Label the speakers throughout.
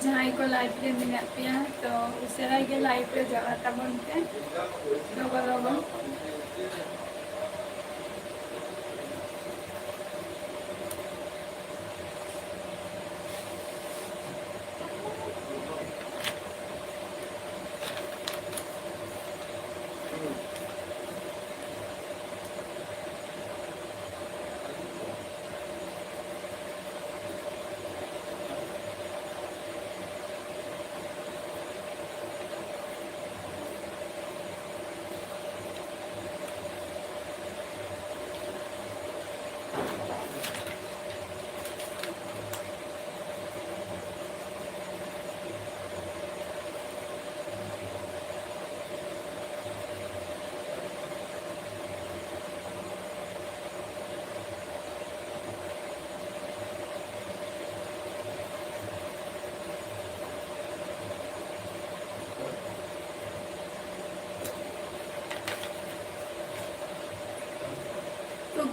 Speaker 1: जहाँ को लाइव रे मेना पे तो उसेरा के लाइव रे जावा तबन पे लोगों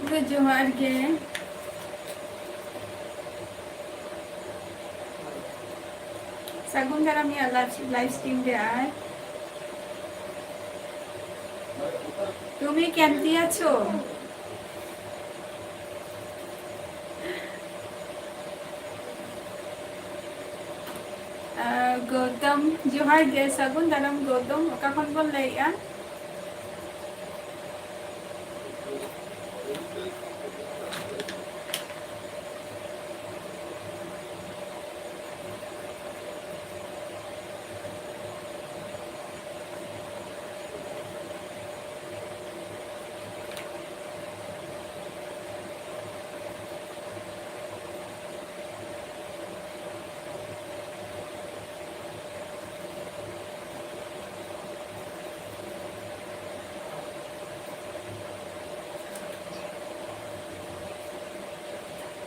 Speaker 1: तो जोहार के सगुन दाराम या लाइव स्ट्रीम रे आय तुम्हें केमती आछो गौतम जोहार के सगुन दाराम गौतम ओका खन बोल लैया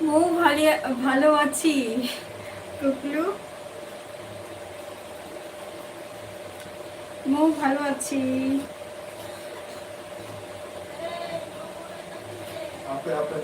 Speaker 1: वो ভালো আছি টুকলু মো ভালো আছি আপে আপে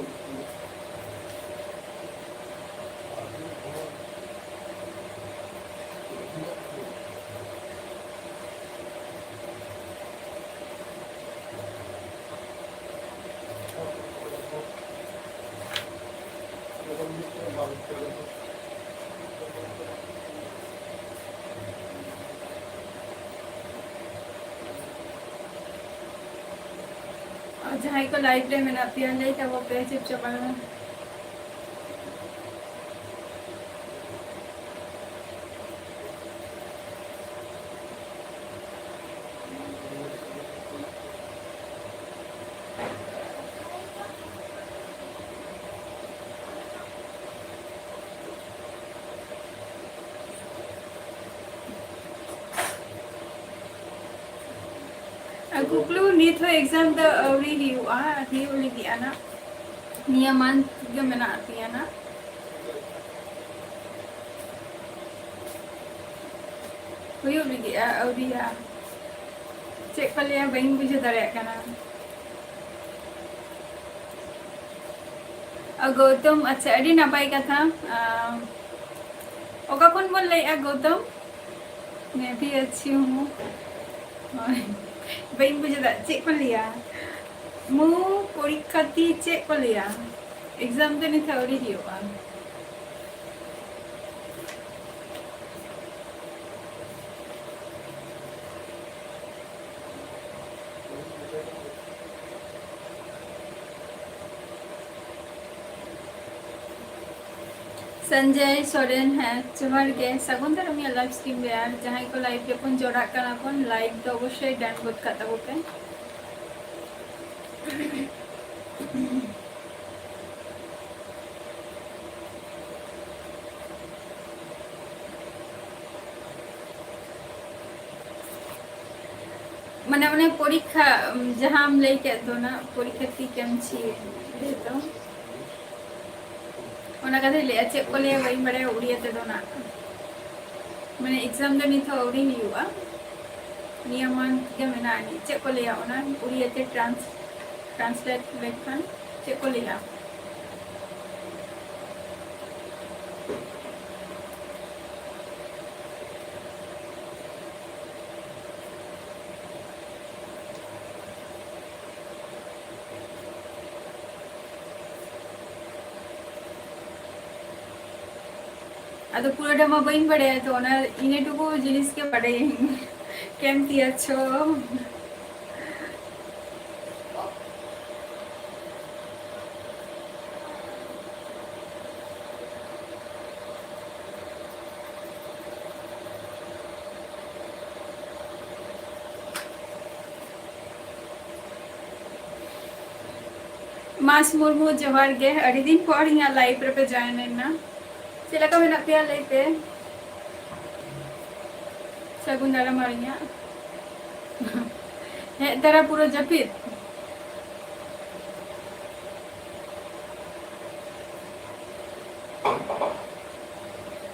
Speaker 1: जहाँ को लाइव रे मेना पिया नहीं था वो पे चिप चपाना कुकलू नीथ एग्जाम द अवरी हिवा हिवली दियाना नियमान गे मेना आतियाना हुयुली दिया अवरिया चेक पलिया बइन बुझे दरे कना गौतम अच्छा अडी नापाई कथा ओका कौन बोल ले गौतम मैं भी अच्छी हूँ बइन बुझे चेक को लिया मु परीक्षा ती चेक को लिया एग्जाम तो नहीं था और ही हुआ संजय सोरेन है जोहार के सगुन दाराम लाइव स्ट्रीम रे यार जहाँ को लाइव रे पन जोड़ा कना पन लाइव तो अवश्य डान गोद खाता बोपे मने मने परीक्षा जहाँ हम लेके तो ना परीक्षा ती केम छी दे तो ओना कथे ले चेक को ले वही बड़े उड़िया ते दो ना मैंने एग्जाम दो नहीं था उड़ी ही हुआ नियमान के मैंने आनी चेक को लिया ओना उड़िया ते ट्रांसलेट लेखन चेक को लिया आदो पुरोटा मा बइन बड़े तो ओना इने टुकु जिनिस के बड़े केमती अच्छो मास मुर्मू जोहार गे अड़ी दिन पर यहाँ लाइव रे पे जॉइन ना चला का मेना पे लई पे सगुन दारा मारिया हे तारा पूरा जपित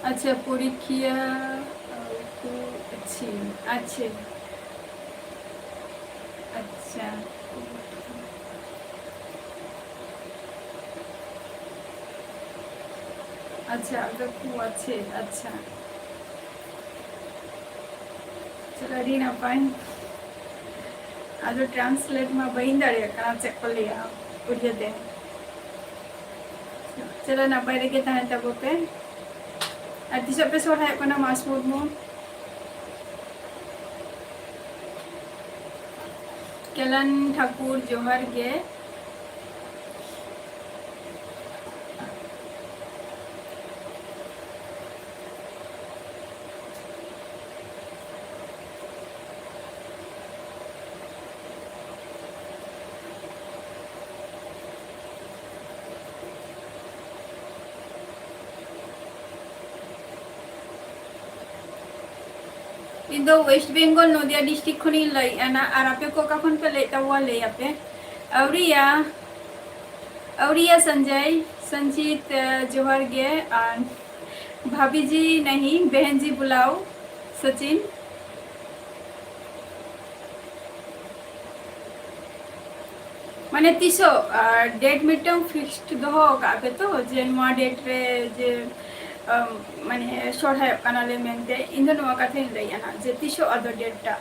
Speaker 1: अच्छा पूरी किया अच्छी अच्छे अच्छा अच्छा गप्पू अच्छे अच्छा चलो री ना पाए आदो ट्रांसलेट में बइन दाड़े कना चेक को लिया उड़िया दे चलो ना पाए रे ताहे तबो पे आती सब पे सोरा है कोना मास मुर्मू केलन ठाकुर जोहार गे इन दो वेस्ट बेंगल नदिया डिस्ट्रिक्ट खनि लैना और आपे को कखन पे लेता हुआ ले आपे औरिया संजय संजीत जोहर गे और भाभी जी नहीं बहन जी बुलाओ सचिन माने तीसो डेट मिटम फिक्स्ड दो कापे तो जे नवा डेट रे जे माने सोरहाय कानाले मेनते इन दो नवा काथे लैया जे तीसो अदर डेटटा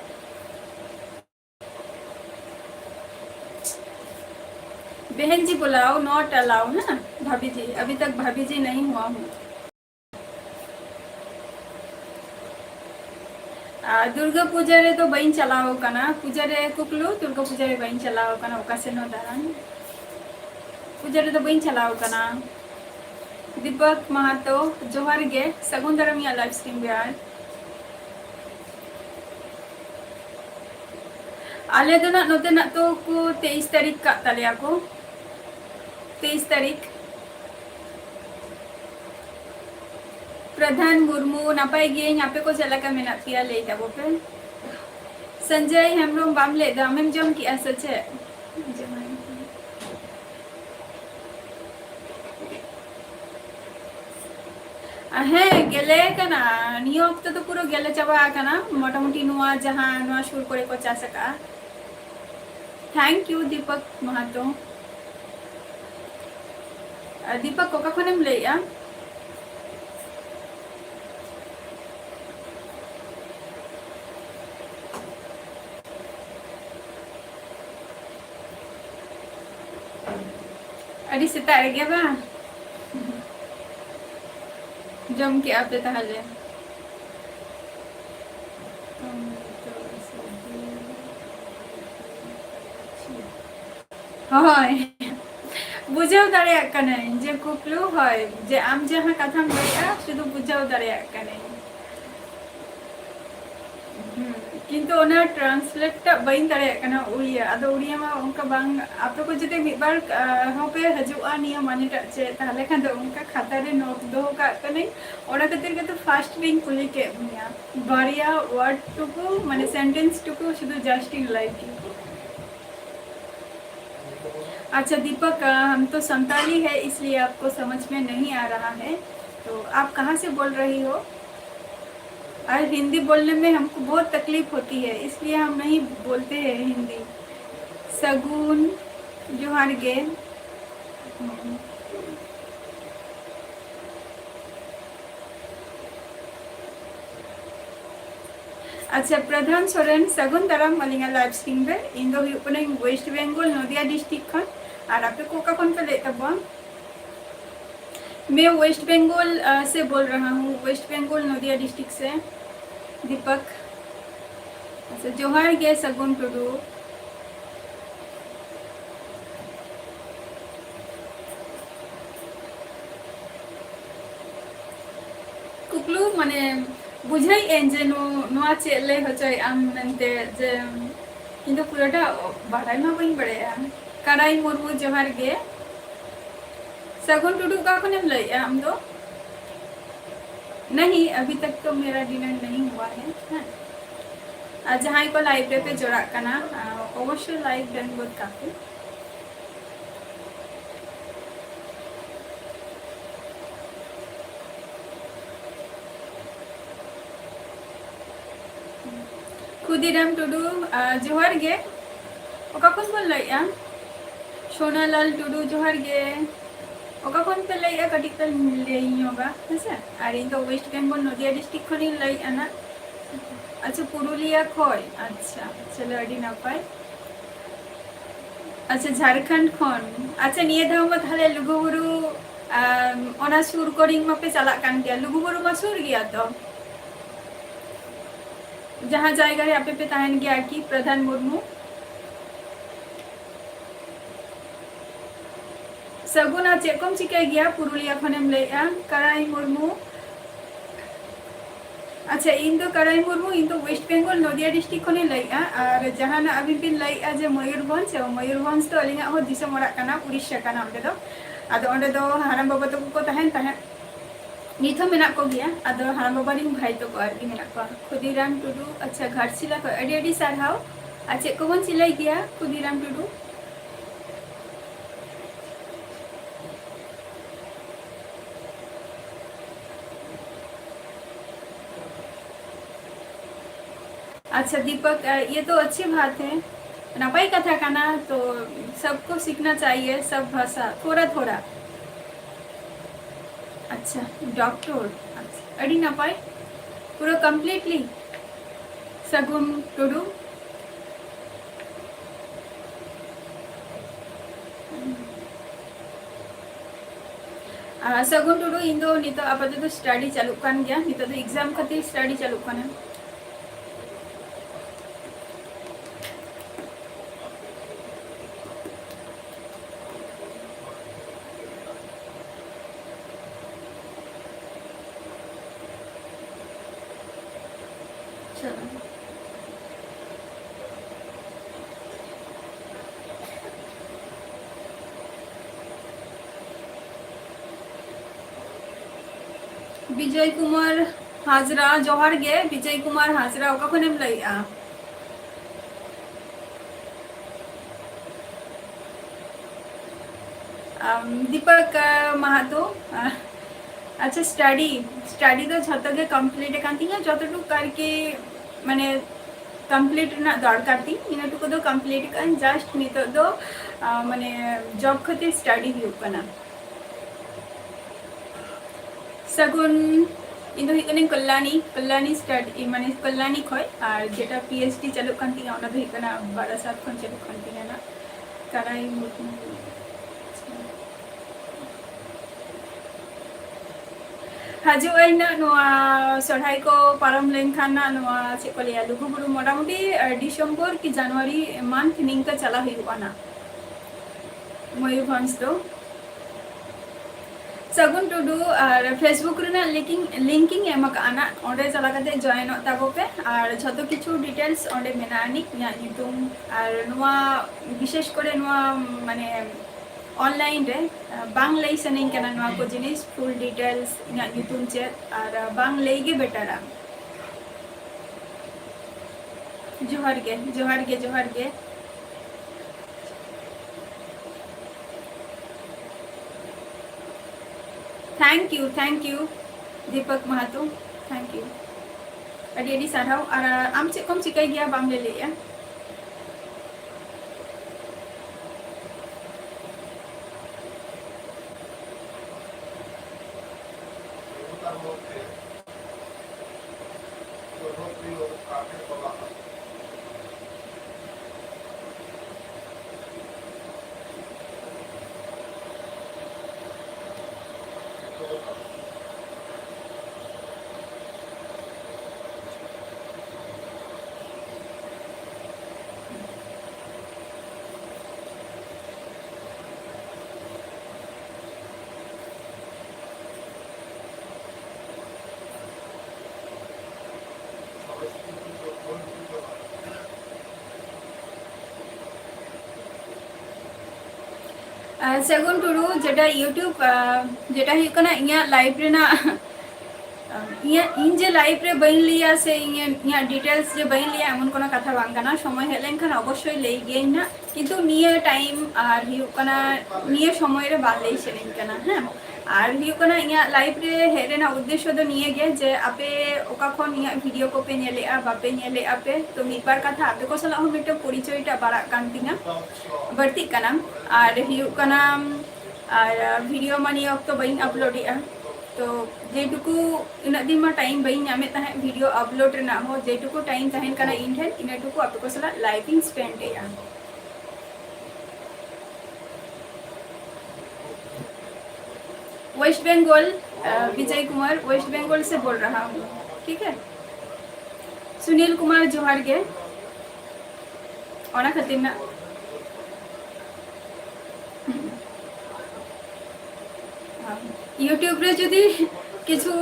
Speaker 1: बहन जी बुलाओ नॉट अलाउ ना भाभी जी अभी तक भाभी जी नहीं हुआ हूँ दुर्गा पूजा रे तो बइन चलाओ कना पूजा रे कुकलू दुर्गा पूजा रे बइन चलाओ कना ओकासे नो दारन पूजा रे तो बइन चलाओ कना दीपक महातो जोहार गे सगुन दरमिया लाइव स्ट्रीम बिहार आले दो ना नोते ना तो को 23 तारीख का तलिया को 23 तारीख प्रधान मुर्मू नापाई गे यहाँ पे को चला का मेना पिया ले जाबो पे संजय हेमब्रम बाम ले दामेम जम की असच है हाँ गेले कना नियो वक्त तो पूरा गेले चाबा कना मोटामुटी नुआ जहाँ नुआ शुरू करे को चाह सका थैंक यू दीपक महातो दीपक को कखनेम लेया अड़ी सितारे गया बा जम के आपे ताहले হয় বুঝাও দাঁড়িয়ে একা নাই যে কুকলু হয় যে আম যাহা কথাম লইয়া শুধু বুঝাও দাঁড়িয়ে একা নাই किंतु ओना ट्रांसलेट बइन दाड़े कना उड़िया आदो उड़िया मा उनका बांग आपे को जदे मिबार होपे हजुआ निया माने चे ताहले खान दो उनका खाता रे नोट दो का कने ओना खातिर के तो फास्ट लिंक कुली के मिया बारिया वर्ड टुकु माने सेंटेंस टुकु शुधु जस्ट इन लाइक अच्छा दीपक हम तो संताली है इसलिए आपको समझ में नहीं आ रहा है तो आप कहाँ से बोल रही हो और हिंदी बोलने में हमको बहुत तकलीफ होती है इसलिए हम नहीं बोलते हैं हिंदी सगुन जोहार गे अच्छा प्रधान सोरेन सगुन दाराम मलिंगा लाइव स्ट्रीम बे इन दो वेस्ट बेंगल नदिया डिस्ट्रिक्ट खन और आपे कोका कोन पे लेता बा मैं वेस्ट बंगाल से बोल रहा हूँ, वेस्ट बंगाल नदिया डिस्ट्रिक्ट से। दीपक। अच्छा, जोहार गे सगुन टुडू। कुकलू माने बुझाई एन जे नुआ चेक ले होचय आम मेनते जे किंतु पुराटा बाड़ाई मा बइन बड़ाया। कड़ाई मुर्मू जोहार गे। सगुन टुडू का खनेम लइया हम दो? नहीं, अभी तक तो मेरा डिनर नहीं हुआ है। हाँ। जहाँ को लाइव पे जोड़ा कना अवश्य लाइव डन बहुत काफी। खुदीराम टुडू जोहार गे। ओका खन बोल लइया? सोनालाल टुडू जोहार गे। ओका खन पे लइया कटी पे लेइयोगा, हेसे? और इन तो वेस्ट बंगाल नदिया डिस्ट्रिक्ट खनि लइया ना। अच्छा, पुरुलिया खय। अच्छा, चलो अडी नापाय। अच्छा, झारखंड खन। अच्छा, निये धाव मा थाले लुगुबुरु ओना सुर कोरिंग मा पे चला कान गया। लुगुबुरु मा सुर गया तो जहाँ जाएगा रे आपे पे ताहन गया कि प्रधान मुर्मू। सगुना चेकम चिका गया पुरुलिया खनेम लइया कड़ाई मुर्मू। अच्छा, इन दो कड़ाई मुर्मू इन दो वेस्ट बंगाल नदिया डिस्ट्रिक्ट खने लइया। और जहाँ अभी बिन लइया जे मयूरभंज तो अलिंगा हो दिसम ओड़ा कना उड़ीसा कना ओंडे दो। आदो ओंडे दो हाराम बाबा तको को ताहन ताहन नित हो मेना को गया। आदो हाराम बाबा रिन भाई तो को आरकी मेना को। खुदीराम टुडू। अच्छा, घाटशिला को अडी अडी सारहाव। अच्छा, को बन सिलाई गया खुदीराम टुडू? अच्छा दीपक, ये तो अच्छी बात है, नपाई कथा का ना, तो सबको सीखना चाहिए सब भाषा थोड़ा थोड़ा। अच्छा, डॉक्टर। अच्छा, अड़ी नपाई पूरा कंप्लीटली सगुन टुडू। सगुन टुडू इन दो नितो आपातत स्टडी चालू कान गया, नितो तो एग्जाम खातिर स्टडी चालू काना। चलो, विजय कुमार हाजरा जोहार गे। विजय कुमार हाजरा ओका खनेम लइया? दीपक महातो। अच्छा, स्टडी स्टडी तो झतो के कंप्लीट कान तिया जतटु करके माने कंप्लीट ना दरकार ती इनाटुकु दो कंप्लीट कान जस्ट नितो दो माने जॉब खातिर स्टडी हुई कना। सगुन इन दो हिकने कल्याणी स्टडी माने कल्याणी खय और जेटा पीएचडी चालू कान तिया ओना दो हिकना 12/7 खन चालू कान तिया ना कराई हजुना सोढ़ाई को पारम लेनखान चेक को लिया लुगुबुरु मोटामुटी डिसेम्बर कि जनवरी मंथ निंका चला हुआ मयूरभंज तो। सगुन टुडू और फेसबुक लिंकिंग एमकाना ओंडे चला कते जॉइन ताको पे और झतो किछु डिटेल्स ओंडे मेनानी यूट्यूब और नुआ विशेष करे नुआ माने ऑनलाइन रे बांग लई सनिंग कना नुआ को जिनिस फुल डिटेल्स इना यूट्यूब चे और बांग लई गे बेटारा। जोहार गे जोहार गे जोहार गे। Thank you Deepak Mahato, thank you अडी अडी साराव। और आम चे कम चिकाई गया बांग ले लिया? सगुन टुडू जेटा यूट्यूब जेटा हुई कना इया लाइव रेना इया इन जे लाइव रे बइन लिया से इया डिटेल्स जे बइन लिया एमन कोनो कथा बांग कना समय हेज लेनखान अवश्य लई गेई ना किंतु निया टाइम और हुई कना निया समय रे बा लई सेनिन कना हाँ और हुई कना इया लाइव रे हेज रेना उद्देश्य दो निया गे जे आपे ओका खन इया वीडियो को पे नेलेआ बापे नेलेआ पे तो मिद बार कथा आपे को सला हम मिटे परिचयटा बाड़ा कान तिना बढ़ती कना और हुई कना और वीडियो मानी अक्तो बइन अपलोडेआ तो जेटुकु इन दिन में टाइम बई नामे तहे वीडियो अपलोड रेना हो जेटुकु टाइम तहन कना इन ठेन इनटुकु आपे को सला living spend एया waste Bengal Vijay Kumar waste Bengal से बोल रहा हूँ ठीक है सुनील कुमार जोहार गे ओना खातिर ना यूट्यूब रे जुदी किछु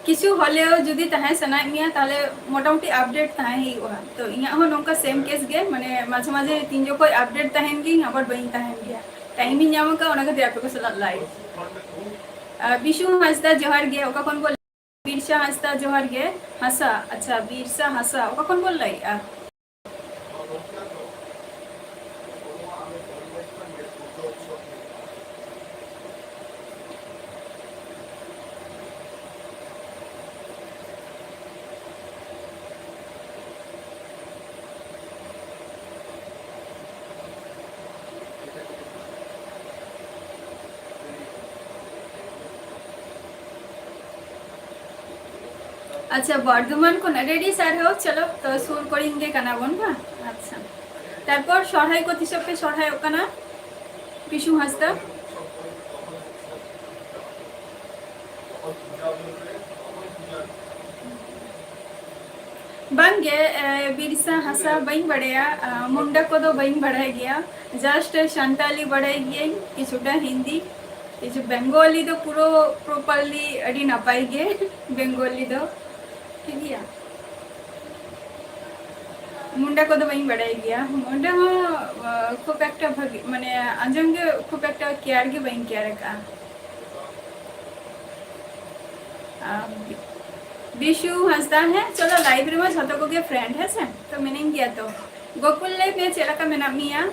Speaker 1: किछु हलेओ जुदी तहे सना मिया ताले मोटामुटी अपडेट तहे ही ओहा तो इया हो नोंका सेम केस गे माने माझे माझे तीन जो कोई अपडेट तहेन गी आबार बइन तहेन गया टाइम इन जामा का ओना खातिर आपे को सला लाइव बिशु हासदा जोहार गे ओका कोन बोल बिरसा हासदा जोहार गे हासा अच्छा बिरसा हासा ओका कोन बोल लाई अच्छा बर्धमान को रेडी सर हो चलो तो सुर करेंगे कना बन बा अच्छा तारपर सरहाई को हिसाब पे सरहाई कना पिशु हासदा बंगे बिरसा हसा बइन बढ़िया मुंडा को दो बइन बढ़ाई गया जस्ट संताली बढ़ाई गई किछुटा हिंदी किछु बेंगली दो पूरा प्रॉपर्ली अड़ी नपाई गे बेंगली दो ठीक है मुंडा को तो वहीं बढ़ाई गया मुंडा हो खूब एक माने आंजम के खूब एक केयर के वहीं केयर का विशु हंसता है चलो लाइब्रेरी में छतो को के फ्रेंड है से तो मैंने किया तो गोकुल लाइफ में चला का मैंने मिया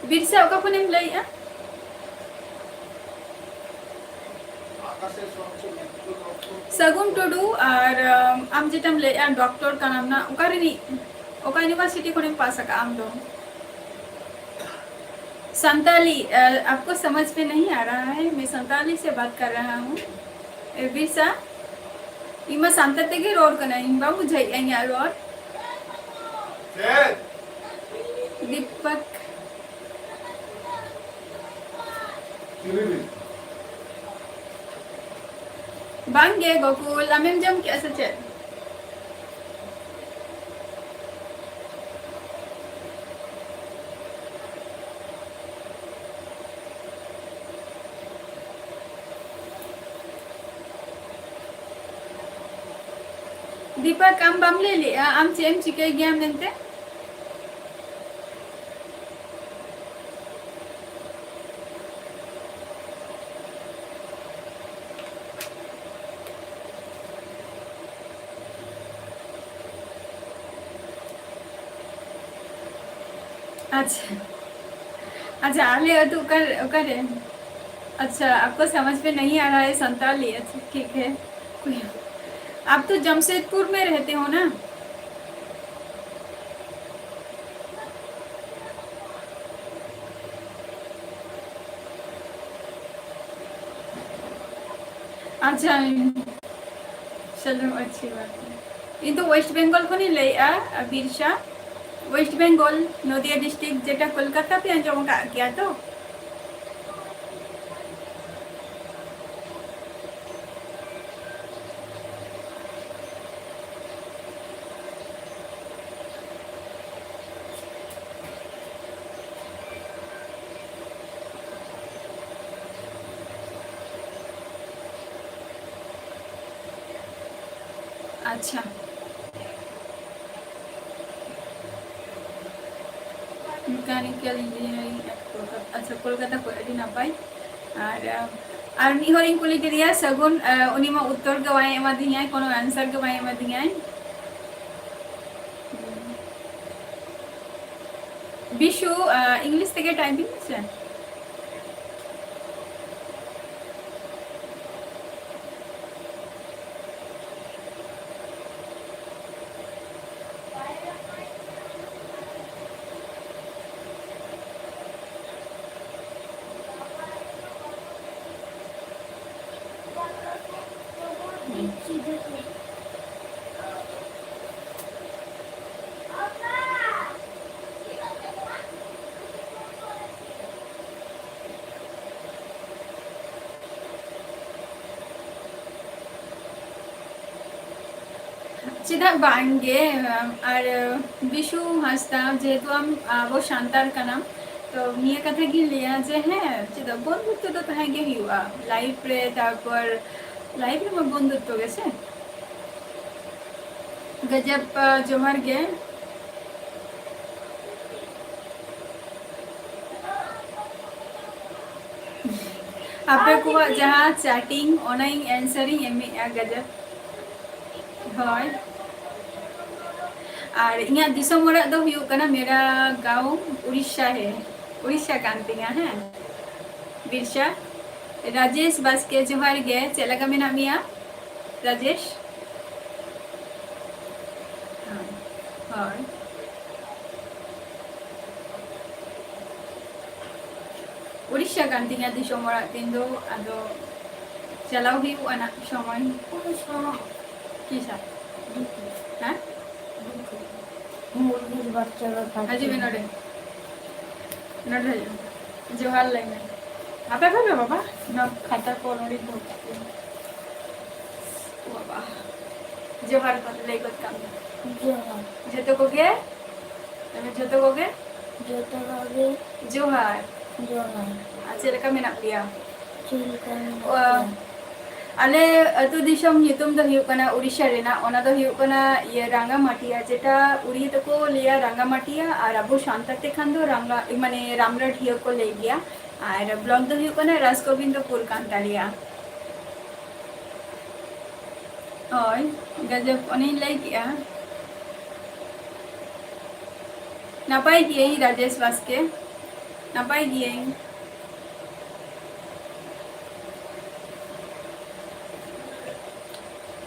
Speaker 1: बिरसा ओका फोन लई सगुन टुडू और आम जेटम ले डॉक्टर का नाम ना ओकारिनी ओका यूनिवर्सिटी कोने पास का आम दो संताली आपको समझ में नहीं आ रहा है मैं संताली से बात कर रहा हूँ बिरसा इमा संतते के रोड कना इमा मुझे यार और दीपक बांगे गोकुल अमेम जम कैसे चल दीपक आम बम ले लिया आम चेम चिके गया हमने अच्छा अच्छा आले तो कर अच्छा आपको समझ में नहीं आ रहा है संताली अच्छा ठीक है आप तो जमशेदपुर में रहते हो ना अच्छा चलो अच्छी बात है ये तो वेस्ट बंगाल को नहीं ले बिरसा वेस्ट बंगाल नदिया डिस्ट्रिक्ट जेटा कोलकाता पे अंजम का किया तो अच्छा मेकानिकल इंजीनियरिंग अच्छा कोलकाता को अभी नापाई और मी होरिंग कुली करिया सगुन उनी मा उत्तर के बाय एमा दियाय कोनो आंसर के बाय एमा दियाय बिशु इंग्लिश থেকে টাইপিং আছে चिदा बांगे और विशु हंसता जेहेतु हम वो शांतार का नाम तो निया कथा की लिया जे है चिदा बंधुत्व तो तहां गे हुआ लाइफ रे तारपर लाइफ रे बंधुत्व गेছে गजब जोहर गे आपे को जहां चैटिंग ऑनलाइन आंसरिंग एम गजब হয় और इया दिसम ओरा दो हुयु कना मेरा गांव उड़ीसा है उड़ीसा कांतिया है बिरसा राजेश बास्के जोहार गे चेलगा मेना मिया राजेश হয় उड़ीसा कांतिया दिसम ओरा दिन दो आदो चलाव हुयु आना समय किसा हां मुर्गीर बाच्चारा खाते हैं नडे नडे जोहार लाइन आपे खाबे बाबा न खाता को नडी बोलते बाबा जोहार कर लेगत काम जोहार जतो कोगे तमे जतो कोगे जोहार जोहार अच्छा लेका मेना पिया चिलका आले अतु दिशम नितुम दो हुयु कना उड़ीसा रेना ओना दो हुयु कना ये रांगामाटिया जेटा उड़ी तको लिया रांगामाटिया और अबो शांताते खान दो रांगा माने रामरट हियो को ले गया और ब्लॉक दो हुयु कना राजगोविंदपुर कांतालिया ओय गजब ओने ले गया नापाई दिए राजेश वास्के नापाई दिए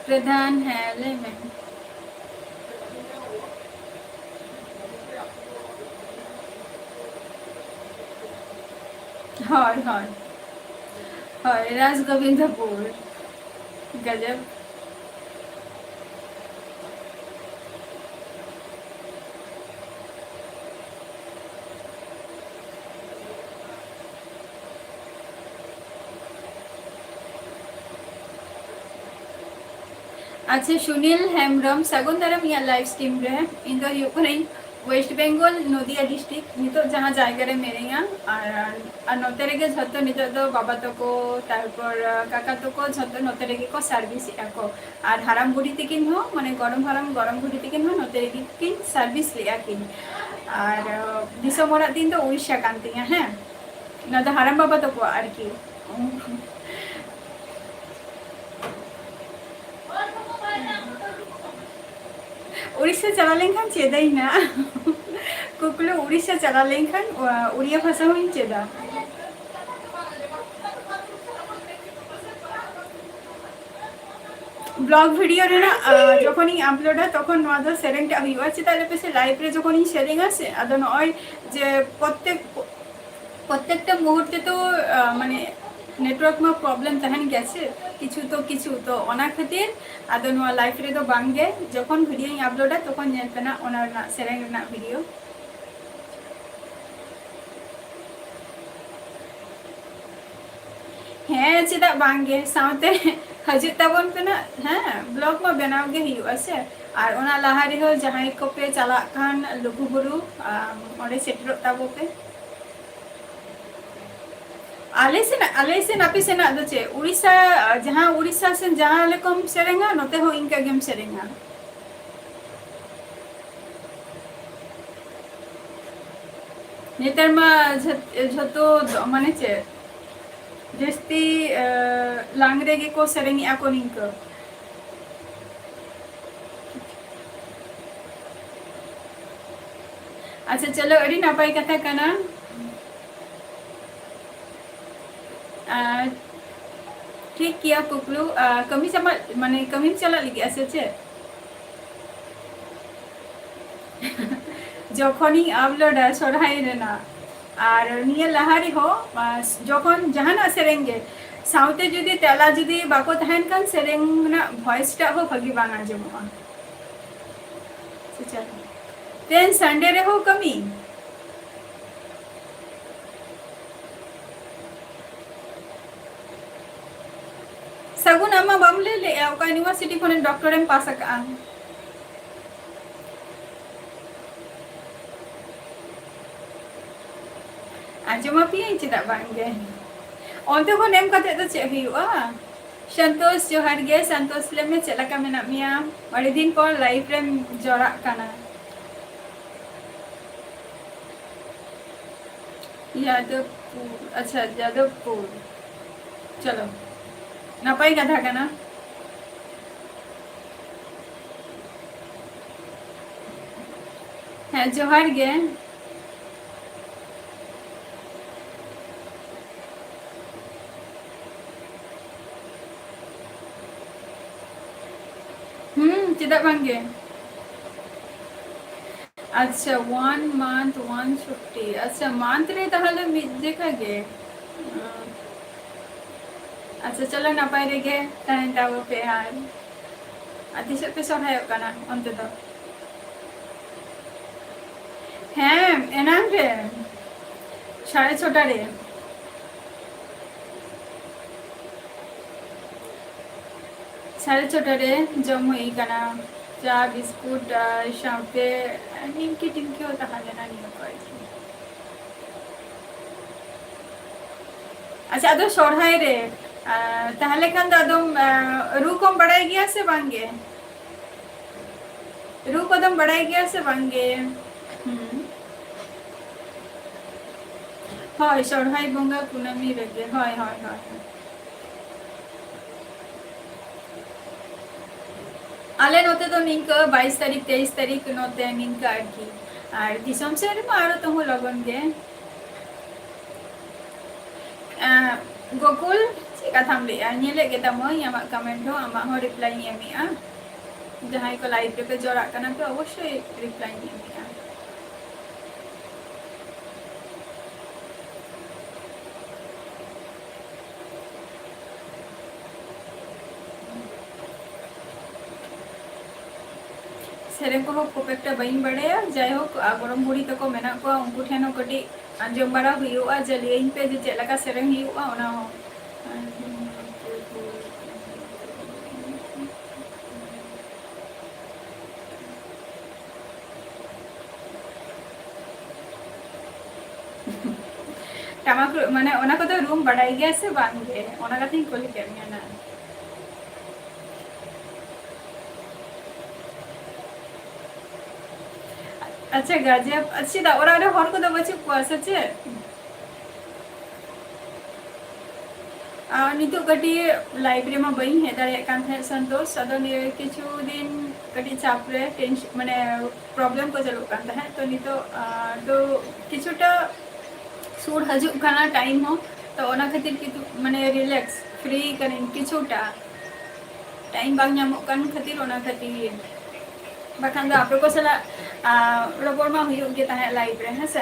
Speaker 1: प्रधान है ले में হয় হয় হয় রাজগোবিন্দপুর गजब अच्छा सुनील हेमब्रम सगुन दाराम या लाइव स्ट्रीम रे इन दो Ukraine waste Bengal Nadia district नितो जहां जायगा रे मेरे यहाँ और नोते रेगे झतो नितो दो बाबा तको तारपर काका तको झतो नोते रेगे को सर्विस आको और हाराम बुढ़ी तिकिन हो माने गरम बुढ़ी तिकिन हो नोते रेगे किन सर्विस लिया किन और दिसम ओरा दिन तो उड़ीसा कांतिया हैं ना तो हाराम बाबा तको आर की उड़ीसा चला लेखान चेदाई ना कुकुलो उड़ीसा चला लेखान उड़िया भाषा हुई चेदा ब्लॉग वीडियो रे ना जखोनी अपलोड है तखन नोआ दो सेरेंगटा हुआ चेदा पे से लाइव रे जखोनी शेयरिंग आसे आदो नय जे प्रत्येकटा मुहूर्ते तो माने नेटवर्क में प्रॉब्लम तहन गेছে কিছু তো ওনা খাतिर আদো নোয়া লাইভ রে তো বাংগে যখন ভিডিও আপলোড হয় তখন নেলপে না ওনার না সেরেং না ভিডিও হ্যাঁ চেদা বাংগে সাথে हजू तबन पे ना हाँ ब्लॉग में बनाव गे हुआ से और ओना लहा रे हो जहां को पे चला खान लघु बुरु ओडे सेटर ताबो पे आले से नापी से ना दो चे उड़ीसा जहाँ उड़ीसा से जहाँ लेकम सेरेंगा नोते हो इनका गेम सेरेंगा नेतर मा झतो माने चे जस्ती लांगरे गे को सेरेंगी आको निंको अच्छा चलो अड़ी नापाई कथा कना ठीक किया कुकलू कमी चमा माने कमी चला लगी ऐसे चे जखनी अपलोड सोरहाई रेना और निया लहारी हो जखन जहाना सेरेंगे साउते जुदी तेला जुदी बाको तहन कान सेरेंगना वॉइस टा हो भागी बांगा जमुआ चल तेन संडे रे हो कमी सगुन अम्मा बमले ले ओका यूनिवर्सिटी कोने डॉक्टर एम पास का आजमा पिए चिदा बांगे ओंते को नेम कते तो चे हुआ संतोष जोहार गे संतोष ले में चला का मेना मिया बड़े दिन पर लाइफ रे जोरा काना यादवपुर अच्छा यादवपुर चलो नापाई कथा कना है जोहार गे चिदा बांगे अच्छा 1 month 150 अच्छा मंथ रे ताहले देखा गे अच्छा चलो नापाई रे गे ताहन ताबो पे हार आदि से पे सहाय कना अंत तो हैं एनाम रे 6:30 रे साढ़े छोटे जम हुई कना चा बिस्कुट शांते निमकी टिमकी होता है ना नहीं होता अच्छा अदो सोढ़ाई रे ताहले खान दा दम रू कम बढ़ाई गया से बांगे रू कदम बढ़ाई गया से बांगे हाय सोढ़ाई बंगा कुनामी रेगे हाय हाय हाय आले नोते तो निंक 22 तारीख 23 तारीख नोते निंक आरकी और दिसम से मा आरो तो लगन गे गोकुल चिका थाम ले नेले गे तम आमा कमेंट हो आमा हो रिप्लाई एमिया जहां को लाइव पे जोरा कना तो अवश्य रिप्लाई एमिया सेरें को खूब एक बी बड़ा जैक गरम बुढ़ी तक मेना को उनको ठेन कटी आंजम बड़ा हुआ जे लैन पे जे चलका सेरें हुआ टमाक माने रूम बढ़ाई गया से बांगे कुली के ना अच्छा गाजिया अच्छी दा और अरे हर को तो बच्चे को सच्चे नितो कटी लाइब्रेरी में बई है दारे कान थे संतोष अदो ने किछु दिन कटी चाप रे टेंशन माने प्रॉब्लम को चलो कान है तो नितो तो किछुटा सूड हजु खाना टाइम हो तो ओना खातिर कि माने रिलैक्स फ्री करें किछुटा टाइम बाग नामो कान खातिर ओना खातिर बाखान दो आपको सला रोबोट में हुई उनके ताहे लाइव रे है से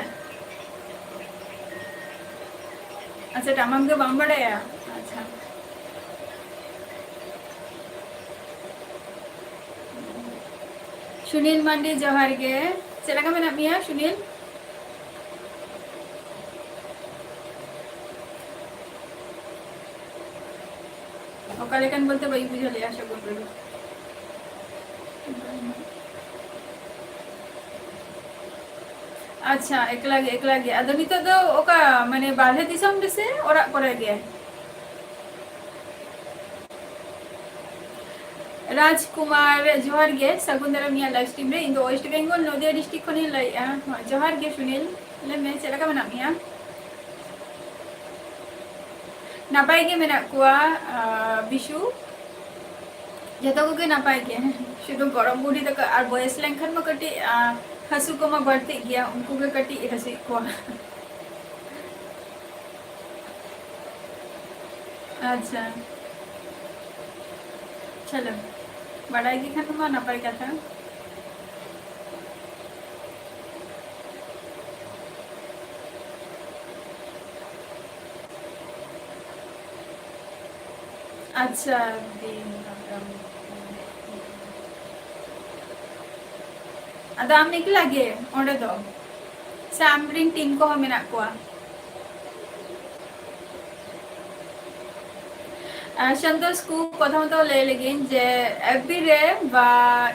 Speaker 1: अच्छा टामम के बाम बड़े या अच्छा सुनील मंडी जोहार गे चला का मेना मिया सुनील ओकाले कान बोलते भाई बुझले आशा कर अच्छा एकला गे अदो नितो दो ओका माने बारहे दिसम दिसे ओरा करे गे राजकुमार जोहार गे सगुंदरा मिया लाइव स्ट्रीम रे इन दो वेस्ट बेंगल नदिया डिस्ट्रिक्ट खनि लाई जोहार गे सुनील ले मे चेलका मना मिया नापाय गे मेना कुआ बिशु जतो को गे नापाय गे शुधु गरम बुढ़ी तक और बयस लेंखन म कटी हसु को म बढ़ते गया उनको गे कटी हसु को अच्छा चलो बड़ाई की खान मा नापाय कथा अच्छा अदा आम निकला गे ओंडे दो सैमरिंग टीम को हम मेना कुआ संतोष को प्रथम तो ले लेकिन जे एफबी रे बा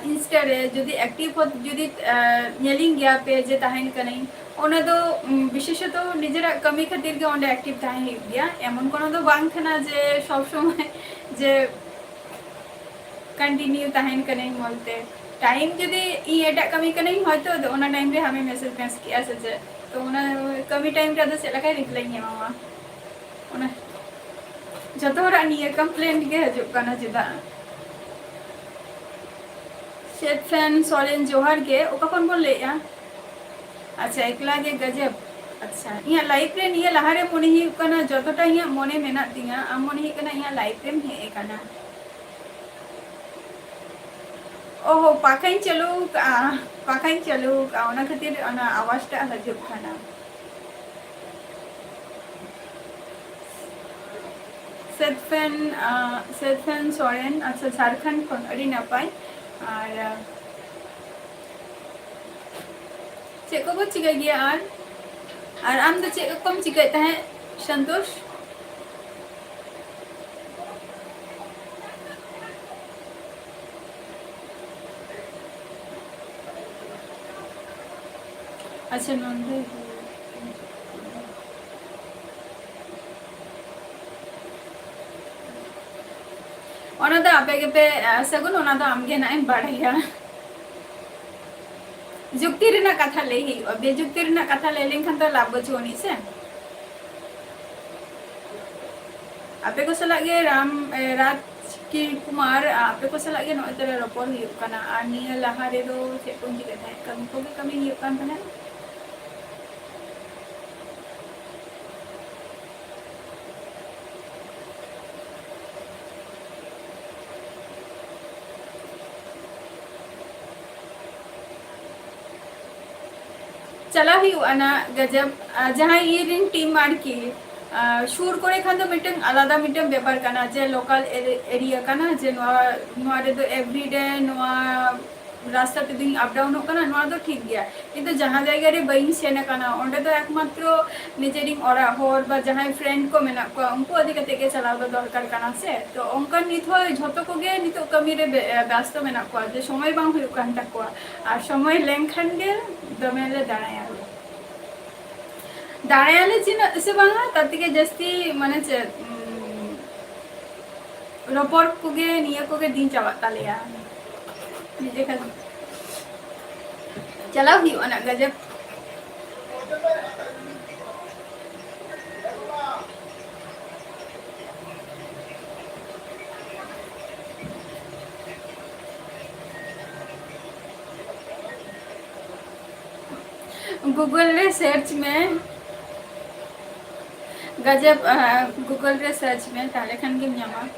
Speaker 1: इंस्टा रे जदि एक्टिव हो जदि नेलिंग गया पेज ताहेन कनै ओना दो विशेषत निजेरा कमी खातिर के ओंडे एक्टिव ताहेन हो गया एमन कोनो दो बांग थना जे सब समय जे कंटिन्यू ताहेन कनै बोलते टाइम जदि ई एटा कमी कनै हयतो ओना टाइम रे हमें मैसेज किया से तो ओना कमी टाइम रे दो से लगा रिप्लाई एमावा ओना जतो हरा निये कंप्लेंट के हजु कना जिदा शेट फैन सोरेन जोहार के ओका कोन बोल लेया अच्छा एकला गे गजब अच्छा इया लाइफ रे निये लहारे मोने ही कना जतोटा इया मोने मेना दिया आ मोने ही कना इया लाइफ रे हे कना ओहो पाखाइन चलो ओना खातिर ओना आवाज टा हजु खाना सेट फैन सोरेन अच्छा झारखंड खन अड़ी नपाय चे को चिका गया और आम तो चे कम चिकाता है संतोष अच्छा नॉन ओना दा आपे के पे सगुन ओना दा आमगे ना बढ़िया जुक्ति रेना कथा ले ही बेजुक्ति रेना कथा ले लेखन तो लाभ बचोनी से आपे को सला गे राम राज की कुमार आपे को सला गे नो तेरे रपोर ही कना आनिया लहारे दो से कोन जी कहता है कम को भी कमी ही कान बना चला ही आना गजब जहाँ ये रिन टीम मार की शुर करे खान तो मिटन आलादा मिटन व्यापार करना जे लोकल एरिया करना जे नोआ रे दो एवरीडे नोआ रास्ता ते दिन अप डाउन होकना नोआ दो ठीक गया किंतु जहाँ जायगा रे बइन सेना करना ओंडे तो एकमात्र निजेरिंग ओरा होर बा जहाँ फ्रेंड को मेना को उनको अधिक के चलाव दो दरकार करना से तो उनका नित हो झतो को गे नित कमी रे व्यस्त मेना को जे समय बांग हुई कान तक और समय लेंखन गे दमेले दाड़ाया दाड़ायाले चिना से बांगा ततिके जस्ती माने चे रपोर को गे निया को गे दिन चावा तालिया निजे का चलाओ ही अना गजब गूगल रे सर्च में गजब गूगल रे सर्च में ताले खान के ᱧᱟᱢᱟ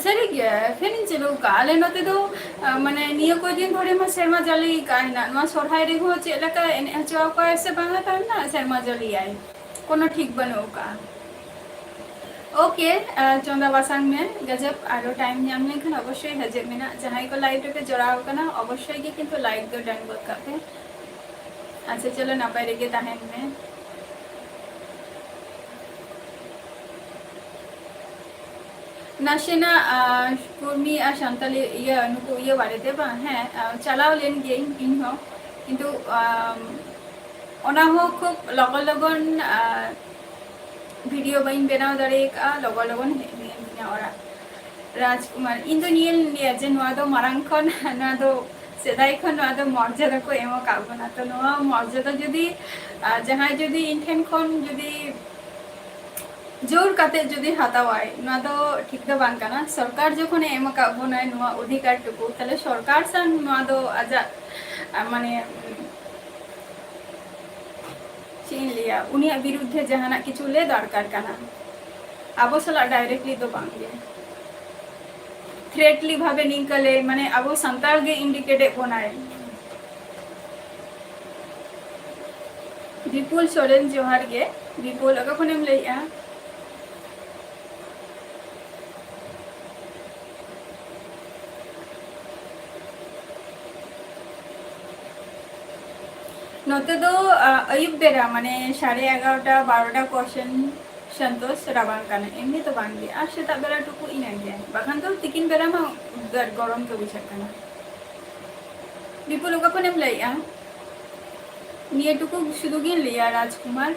Speaker 1: सरी गया फिर चलो काले नते दो माने नियो को दिन धरे मा शर्मा जली काहिना नो सोरहाय रे हो चेलका एने हचवा को ऐसे बांगा ताना शर्मा जली आई कोनो ठीक बनो का ओके चंदा बासांग में गजब आरो टाइम नाम लेखन अवश्य हजे मेना जहां को लाइव रे जोड़ाव कना अवश्य के किंतु लाइक दो डन गद कापे अच्छा चलो नापाय रेगे ताहेन में नासेना कुर्मी आ शांताली ये नुको ये बारेते बा हैं चलाव लेन गे इन हो किंतु ओना हो खूब लगन लगन वीडियो बाइन बनाव दारे का लगन लगन हेना ओरा राजकुमार इन दो नियल लिया जे नोआ दो मारांग खन ना दो सेदाई खन नोआ दो मर्यादा को एमो काबना तो नोआ मर्यादा जदी जहां जदी इनठेन खन जदी जोर काते जदी हातावाय ना दो ठीक दो बांग काना सरकार जखन एम काबनाय नोआ अधिकार टुकु ताले सरकार सान नोआ दो आजा माने चीन लिया उनिया विरुद्धे जहाना किछु ले दरकार काना आबो सला डायरेक्टली दो बांगे थ्रेटली भावे निकले माने आबो संताल गे इंडिकेटे बनाय विपुल सोरेन जोहार गे विपुल अगा खनेम लइया नोते दो अयुब बेरा माने 11:30 12टा क्वेश्चन संतोष राबांग काना एमनी तो बांगे आ सेता बेरा टुकु इना गे बाखान तो तिकिन बेरा मा गरम के बुझा काना विपुल का कोनेम लइया निये टुकु शुधु गिन लिया राजकुमार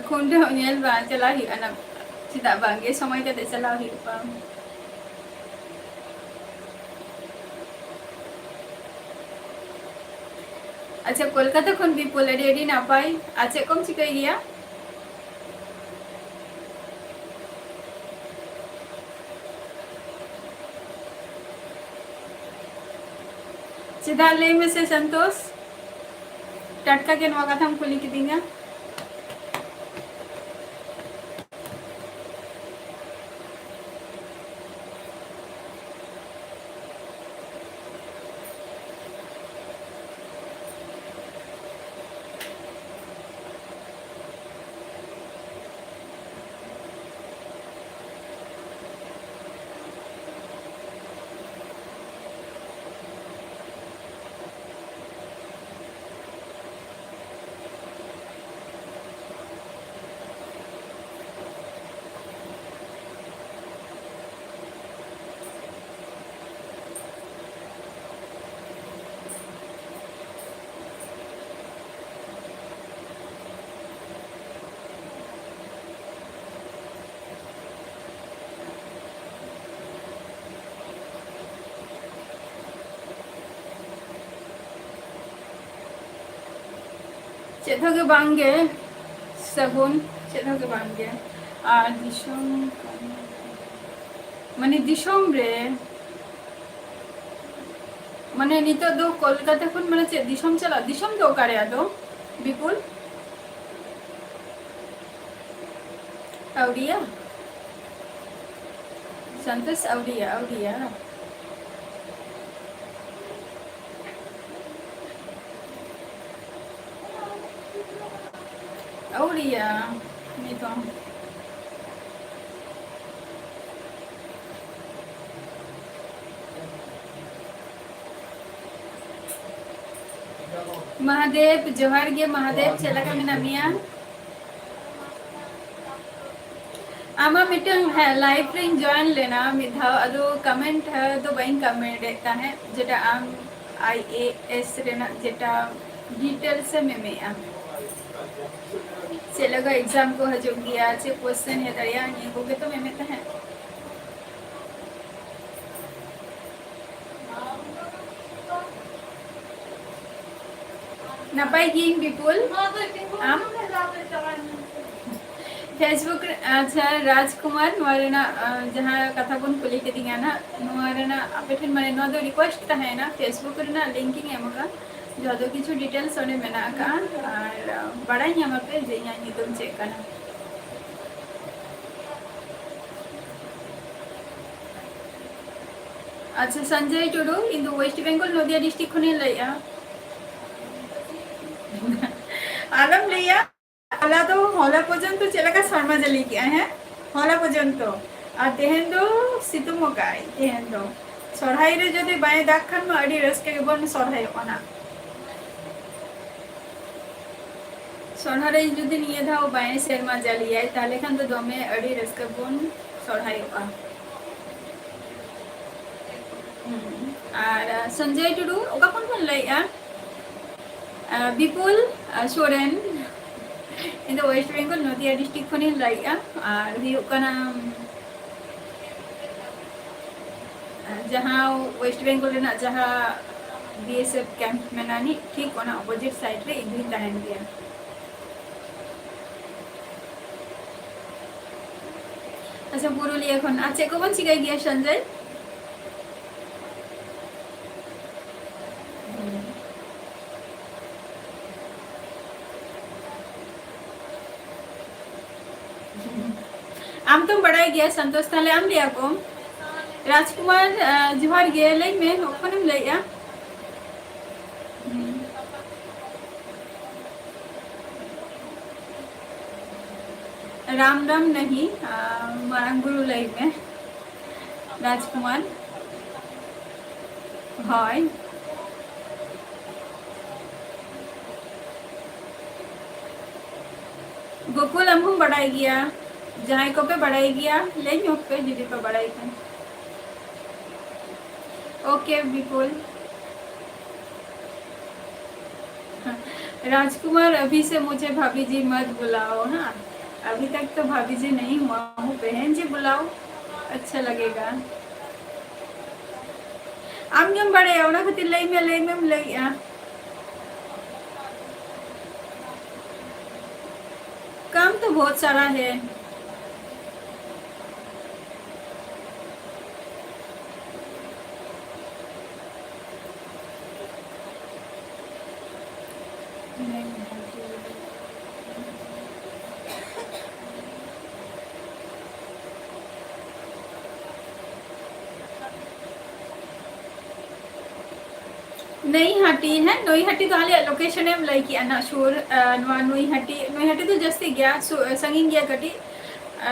Speaker 1: खुंडे नेल बा चला ही अना चिता बांगे समय का चला ही पा अच्छा कोलकाता खन विपुल रेडी ना पाई अच्छा कम चिकाई गया सिद्धार्थ में से संतोष टटका के नवा कथा हम खुली की दिंगा चेधो के बांगे सगुन चेधो के बांगे आ दिशोम माने दिशोम रे माने नितो दो कोलकाता खुन माने चे दिशोम चला दिशोम दो करे आदो विपुल औडिया संतोष औडिया औडिया औडिया नहीं तो महादेव जोहार गे महादेव चला का मिना मिया आमा मीटिंग है लाइव रे जॉइन लेना मिधा अदो कमेंट है तो बाइन कमेंट देता है जेटा आम आईएएस रेना जेटा डिटेल से में आ चलेगा एग्जाम को हजो गया चे क्वेश्चन है दरिया नहीं होगे तो मैं तो है ना पाई गेम विपुल आम फेसबुक अच्छा राजकुमार नोरेना जहां कथा बन कुली के दिया ना नोरेना अपेठन माने नो दो रिक्वेस्ट है ना फेसबुक रेना लिंकिंग एमगा जो किछु डिटेल्स ओने मेना का और बड़ाई ᱧᱟᱢᱟ पे जे इᱧᱟᱹᱜ ᱧᱩᱛᱩᱢ ᱪᱮᱫ ᱠᱟᱱᱟ। अच्छा संजय टुडू इन वेस्ट बेंगल नदिया डिस्ट्रिक्ट खने लैया आलम लैया होला तो होला पर्यंत चेलका शर्मा जली किया है होला पर्यंत और तेहन दो सितुम काई तेहन दो सरहाई रे जदि बाय दाग खान मा अडी रस्के के बन सरहाई ओना सरहाई जदि निये धाव बाय शर्मा जली आई ताले खान तो दमे अडी रस्के बन सरहाई ओआ और संजय टुडू ओका कोन कोन लैया Vipul Soren in the West Bengal Nadia district खने लैया और हुयुग कना जहाँ वेस्ट बेंगल रेना जहाँ बीएसएफ कैंप मेनानी ठीक ओना अपोजिट साइड रे इधर तहन गया। अच्छा पुरुलिया खन अच्छा को बन सिखाई गया संजय आम तो बड़ा गया संतोष ताले आम लिया को राजकुमार जोहार गे लई में ओखनम लईया राम राम नहीं मारंग गुरु लई में राजकुमार हाय गोकुल हम बढ़ाई गया जहाँ को पे बढ़ाई गया ले पे दीदी पे बढ़ाई कर ओके विपुल राजकुमार अभी से मुझे भाभी जी मत बुलाओ ना अभी तक तो भाभी जी नहीं हुआ हूँ बहन जी बुलाओ अच्छा लगेगा आम जम बड़े आओ ना खातिर लई में लई काम तो बहुत सारा है नई हाटी है नई हाटी तो हाले लोकेशन एम लाई किया ना शोर नई हाटी तो जस्ती गया संगीन गया कटी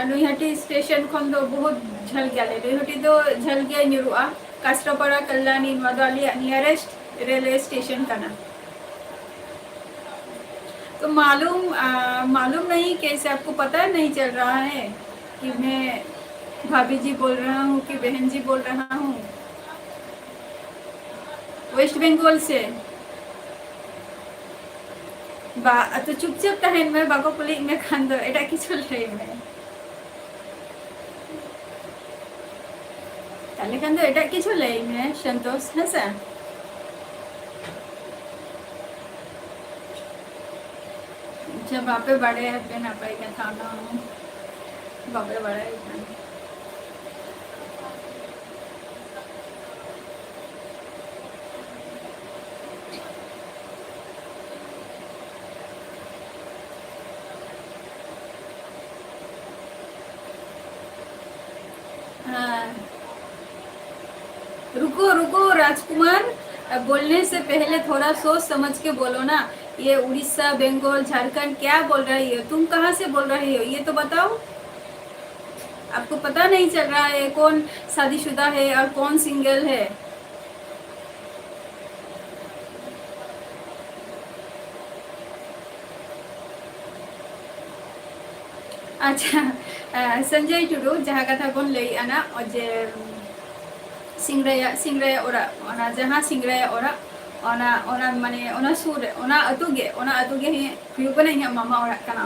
Speaker 1: नई हाटी स्टेशन खन दो बहुत झल गया ले नई हाटी तो झल गया निरुआ कास्टपाड़ा कल्याणी नवादाली नियरेस्ट रेलवे स्टेशन का ना तो मालूम नहीं कैसे आपको पता नहीं चल रहा है कि मैं भाभी जी बोल रहा हूँ कि बहन जी बोल रहा हूँ वेस्ट बंगाल से तो चुपचाप तहन में बाको पुली में खान दो एटा की चल रही में ताले खान दो एटा की चल रही में संतोष है सा जब बापे बड़े हैं पे ना पाई क्या था ना बापे बड़े हैं रुको राजकुमार बोलने से पहले थोड़ा सोच समझ के बोलो ना ये उड़ीसा बंगाल झारखंड क्या बोल रही हो तुम कहाँ से बोल रही हो ये तो बताओ आपको पता नहीं चल रहा है कौन शादीशुदा है और कौन सिंगल है अच्छा संजय टुडू जहाँ कथा कौन ले आना और जे सिंगराया ओरा जहाँ सिंगराया ओरा माने ओना सुर ओना अतुगे हुयु कना इना मामा ओरा कना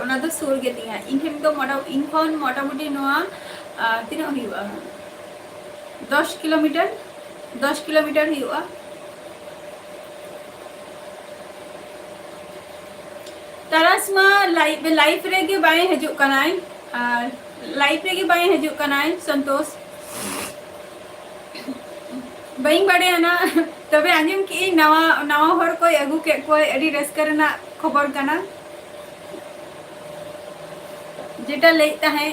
Speaker 1: ओना दो सुर गे तिया इनखेम दो इनखन मोटामुटी नोआ तिना हुयुआ 10 किलोमीटर हुयुआ तारासमा लाइफ रे के बाय हजू कनाय लाइफ रे के बाय हजू कनाय संतोष बई बड़े ना तबे आंजम की नवा नवा हर कोई अगू के कोई अड़ी रस्कर ना खबर कना जेटा लेता है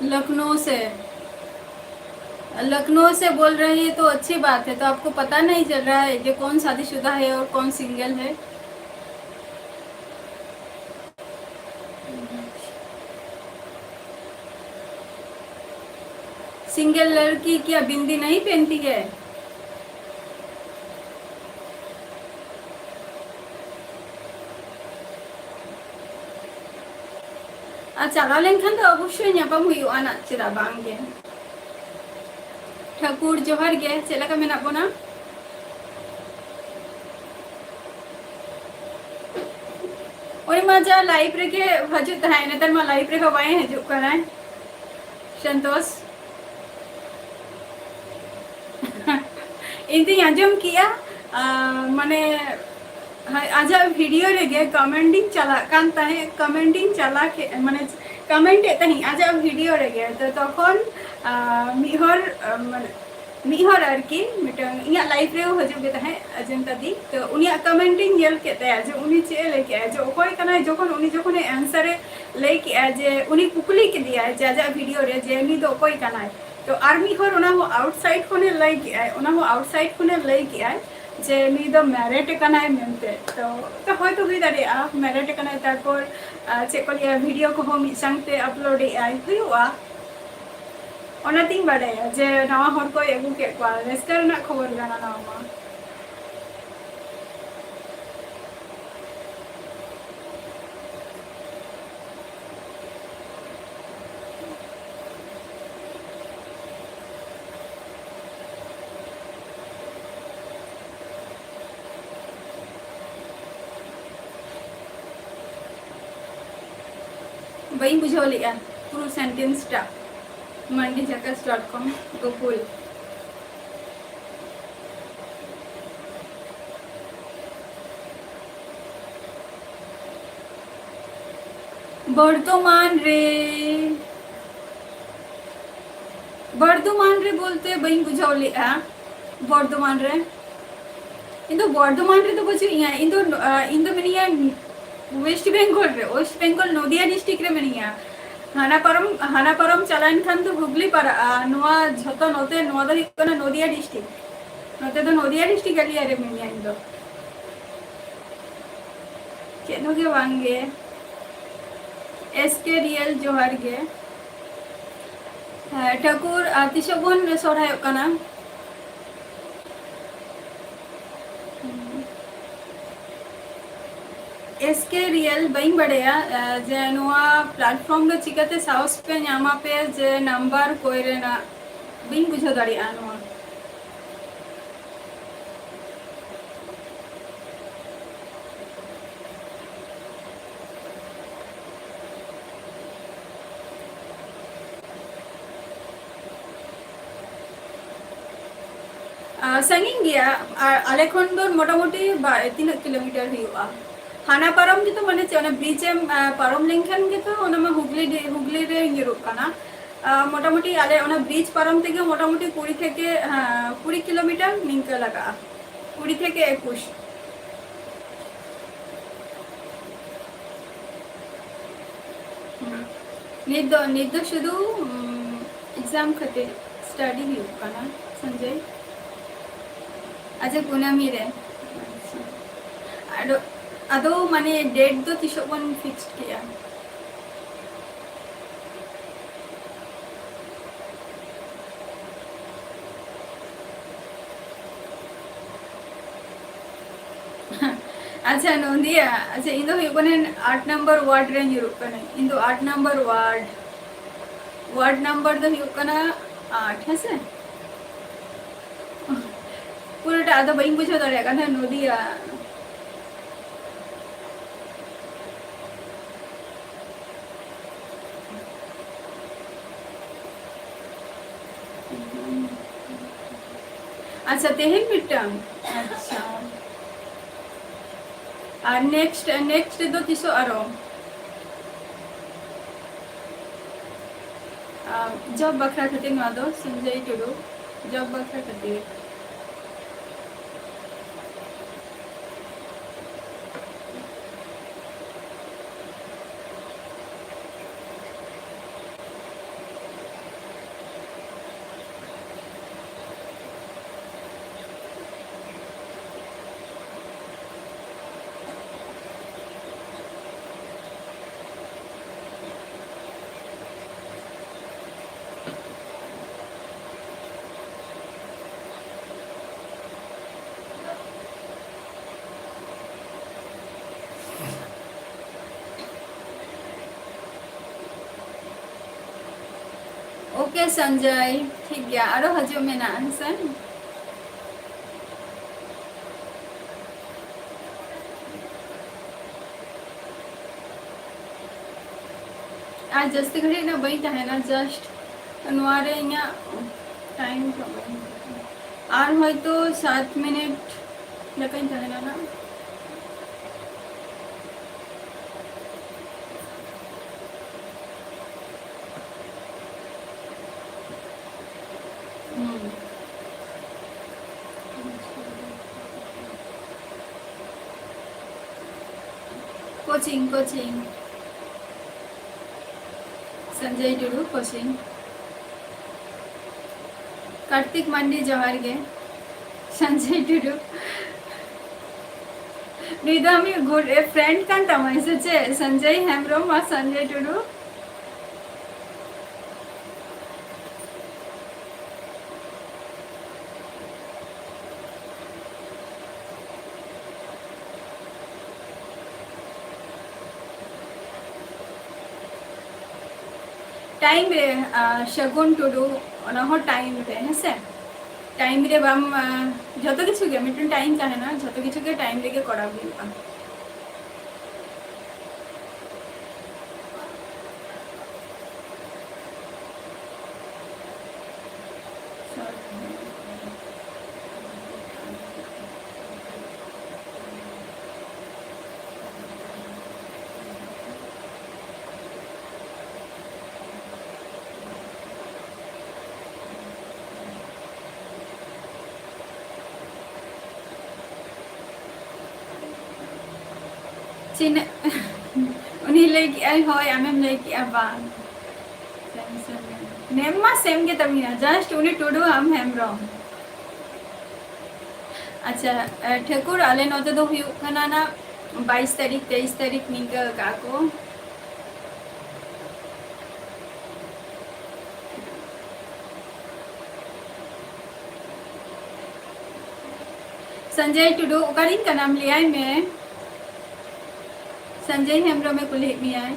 Speaker 1: लखनऊ से बोल रही है तो अच्छी बात है। तो आपको पता नहीं चल रहा है कि कौन शादीशुदा है और कौन सिंगल है। सिंगल लड़की क्या बिंदी नहीं पहनती है? चला लेनखान तो अवश्य नापाम हुआ ना चेदा बांगे। ठाकुर जोहार गे चेला का मेना बोना और मजा लाइव रे के हजू तहाय नेतर मा लाइव रे हवाए हजू कना संतोष इंती आंजम किया माने आजा वीडियो रे गे कमेंटिंग चला कान ताहे कमेंटिंग चला के माने कमेंट तही आजा वीडियो रे गे तो तखन मिहर माने मिहर आरकी मिटन इया लाइव रे हजू गे ताहे अजंता दी तो उनिया कमेंटिंग येल के ताया जे उनी चे ले के जो कोई कना जखन उनी जखन आंसर ले के जे उनी कुकली के दिया जे आजा वीडियो रे जे नी दो कोई कना तो आर मिहर ओना हो आउटसाइड कोने ले के ओना हो आउटसाइड कोने ले के जे नी दो मैरिड कनाय मेनते तो होय तो हुई दाड़िया मैरिड कनाय तारपर चे को लिया वीडियो को हो मिद संगते अपलोड आय हुआ ओना तीन बाड़ाया जे नवा हर को एगु के को रेस्टर ना खबर गाना नामा बई बुझो लिया पूरा सेंटेंस टा mandijakas.com गोकुल बर्धमान रे बोलते बई बुझाओ लिया बर्धमान रे इंदो बर्धमान रे तो बुझी इंदो मिनिया वेस्ट बेंगल नदिया डिस्ट्रिक्ट रे मिनिया हानापारम चलान खान तो हुगली पारा नोआ झतो नोते नोआ दो हिकना नदिया डिस्ट्रिक्ट नोते तो नदिया डिस्ट्रिक्ट एलिया रे मिनिया इंदो चेनो के वांगे एसके रियल जोहार गे ठाकुर तिसबन सोराय कना एसके रियल बई बड़या जे नोआ प्लेटफॉर्म रे चिकाते साहस पे नामा पे जे नंबर कोई रे ना बई बुझो दाड़िया नोआ संगिंग गया आले खंडोर मोटामुटी 3 किलोमीटर हुआ हाना पारम जो तो माने ब्रिज पारम लेनखान गे तो हुगली रे यूरोप कना मोटामुटी आले ब्रिज पारम तेगे मोटामुटी 20 থেকে 20 किलोमीटर निंका लगा 20 থেকে 21 निद शुधु एग्जाम खातिर स्टडी हुई कना संजय आज पूनमी रे अदो माने डेट दो तिसबन फिक्स्ड किया अच्छा नोंदिया अच्छा इन दो हुई 8 नंबर वार्ड रे यूरोप कने इन दो 8 नंबर वार्ड नंबर दो हुई 8 है से पूरा आदो बई बुझो दाड़े कना नोदिया अच्छा तेहन मिट्टम अच्छा और नेक्स्ट दो तीसो आरो जॉब बखरा खातिर नवा दो संजय टुडू जॉब बखरा खातिर ओके संजय ठीक गया आरो हजू में ना सन आज जस्ती घड़ी ना बई है ना जस्ट नवारे टाइम और है तो 7 मिनट लकन है ना कोचिंग संजय टुडू कोचिंग कार्तिक मंडी जवाहर गे संजय टुडू निदामी गुड फ्रेंड कान तमाय से संजय हेम्ब्रम और संजय टुडू टाइम रे शगुन टुडू टाइम रे हेसे टाइम रे बाम जतो किछु गे मिटन टाइम चाहे ना जतो किछु के टाइम रे के करा हुआ Sina uni lagi ay hoy amem lagi abang nemma same के तमीना just uni टुडू हम हेम्ब्रम अच्छा ठकुर आले नोते दो हुई कना ना 22 तारीख 23 तारीख निका काको संजय टुडू ओकारिन का नाम लिया है मैं संजय हेम्ब्रो में कुल हिट आए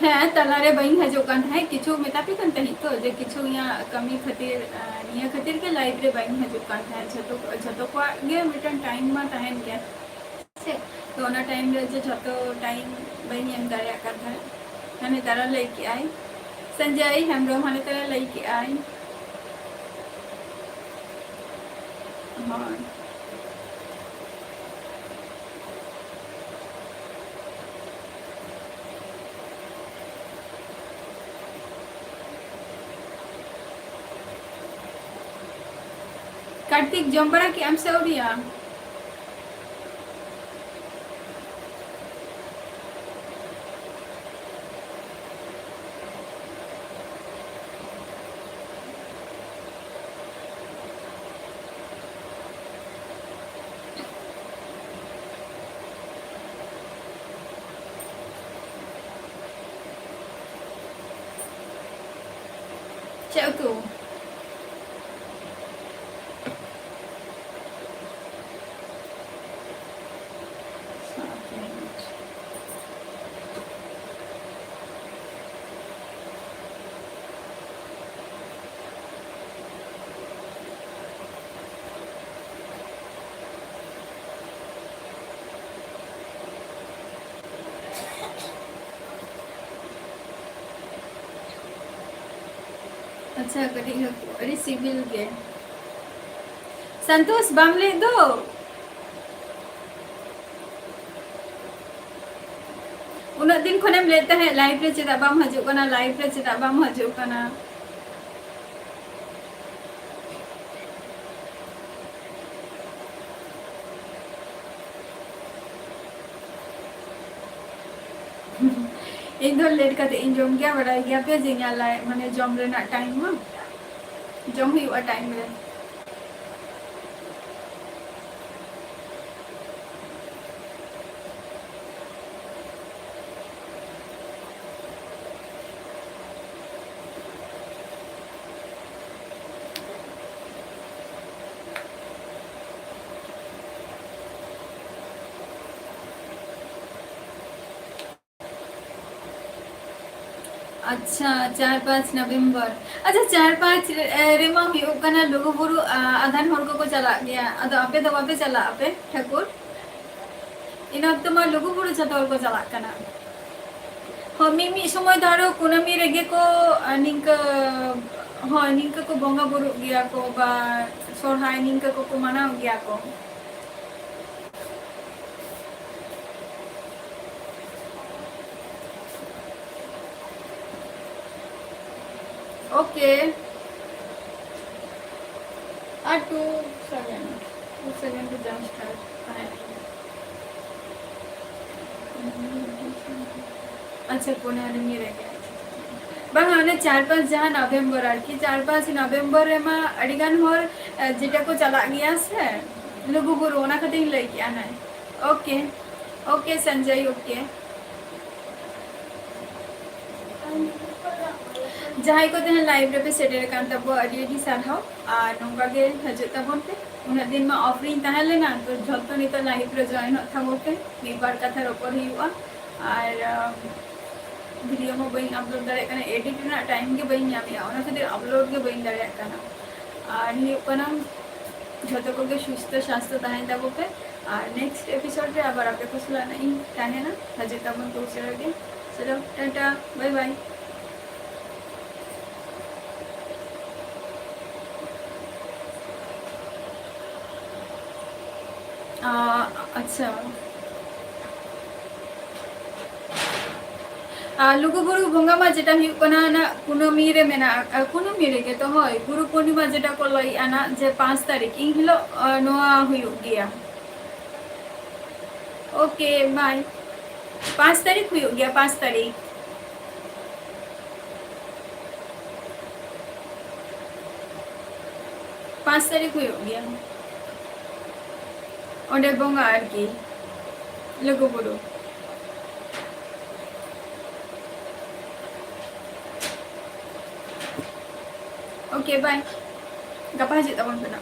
Speaker 1: हैं तलारे बइन हजोकन है किछु मेतापी कन तही तो जे किछु यहाँ कमी खातिर निया खातिर के लाइव रे बइन हजोकन है छतो को गे मिटन टाइम में तहन के से तो ना टाइम रे जे छतो टाइम बइन हम दरिया कर है हने तारा लेके आई संजय हेम्ब्रो हने तारा लेके आई हाँ कार्तिक जम्बरा की हम सौरिया चौको अच्छा कड़ी हाकू अड़ी सिबिल गे संतोष बाम ले दो उना दिन खनेम लेते हैं लाइव रे चेदा बाम हजू कना लाइव रे चेदा बाम हजू कना इन दो लेट करते इन जम क्या बड़ा गया पे जिंगा लाइ माने जम रे ना टाइम मा जम हुआ टाइम रे अच्छा 4-5 नवंबर अच्छा 4-5 रेमा हुकना लुगु बुरु आधान हर को चला गया अदो आपे दो आपे चला आपे ठाकुर इन अब तो मा लुगु बुरु जतो को चला कना हो मिमी समय दारो कुनामी रेगे को निंक हो निंक को बोंगा बुरु गया को बा सोरहाय निंक को माना गया को okay 2 second to jump start अच्छा कोने वाले में रह गया बांग हने 4-5 जहां नवंबर आर की 4-5 नवंबर रे मा अडिगान होर जेटा को चला गया से लुगु बुरु ओना खातिर लई गया ना ओके ओके संजय ओके जहां को तेन लाइव रे पे सेटेल कान तब अडी अडी सारहाव आ नंगा गे हजू तबन पे उना दिन मा ऑफरिंग तहां लेना तो झलतो नितो लाइव रे जॉइन होता होते एक बार कथा रोपर हुआ और वीडियो में बई अपलोड दाड़े कना एडिट ना टाइम के बई नामिया ओना खातिर अपलोड के बई दाड़े कना और हुआ कना झतो को के सुस्थ स्वास्थ्य तहां तब पे और नेक्स्ट एपिसोड रे आबार आपे को सुला नहीं ताहे ना हजू तबन तो चलो चलो टाटा बाय बाय अच्छा लुगु बुरु बोंगा मा जेटा हुई कना ना कुनमी रे मेना कुनमी रे के तो होय गुरु पूर्णिमा जेटा को लई आना जे 5 तारीख इन हिलो नोआ हुई गया ओके बाय 5 तारीख हुई गया 5 तारीख 5 तारीख हुई गया ओंडे बोंगा आर की लुगु बुरु ओके बाय गपा हजू तबन पे ना